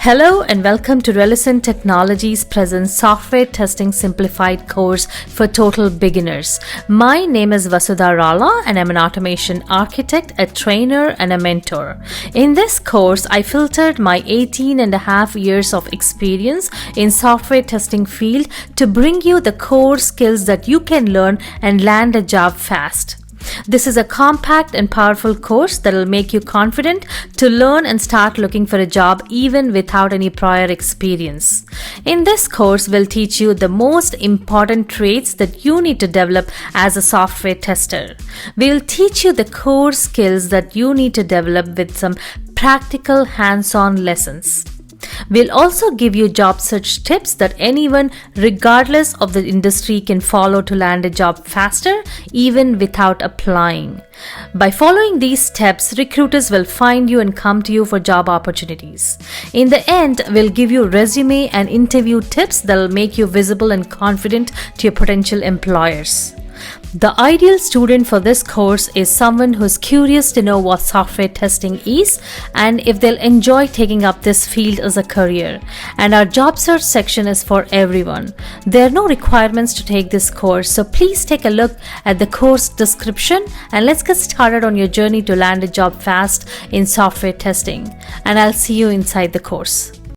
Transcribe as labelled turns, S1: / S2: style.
S1: Hello and welcome to Relevant Technologies presents Software Testing Simplified course for total beginners. My name is Vasudha Rala and I'm an automation architect, a trainer and a mentor. In this course, I filtered my 18 and a half years of experience in software testing field to bring you the core skills that you can learn and land a job fast. This is a compact and powerful course that will make you confident to learn and start looking for a job even without any prior experience. In this course, we'll teach you the most important traits that you need to develop as a software tester. We'll teach you the core skills that you need to develop with some practical hands-on lessons. We'll also give you job search tips that anyone, regardless of the industry, can follow to land a job faster, even without applying. By following these steps, recruiters will find you and come to you for job opportunities. In the end, we'll give you resume and interview tips that will make you visible and confident to your potential employers. The ideal student for this course is someone who's curious to know what software testing is and if they'll enjoy taking up this field as a career. And our job search section is for everyone. There are no requirements to take this course, so please take a look at the course description and let's get started on your journey to land a job fast in software testing. And I'll see you inside the course.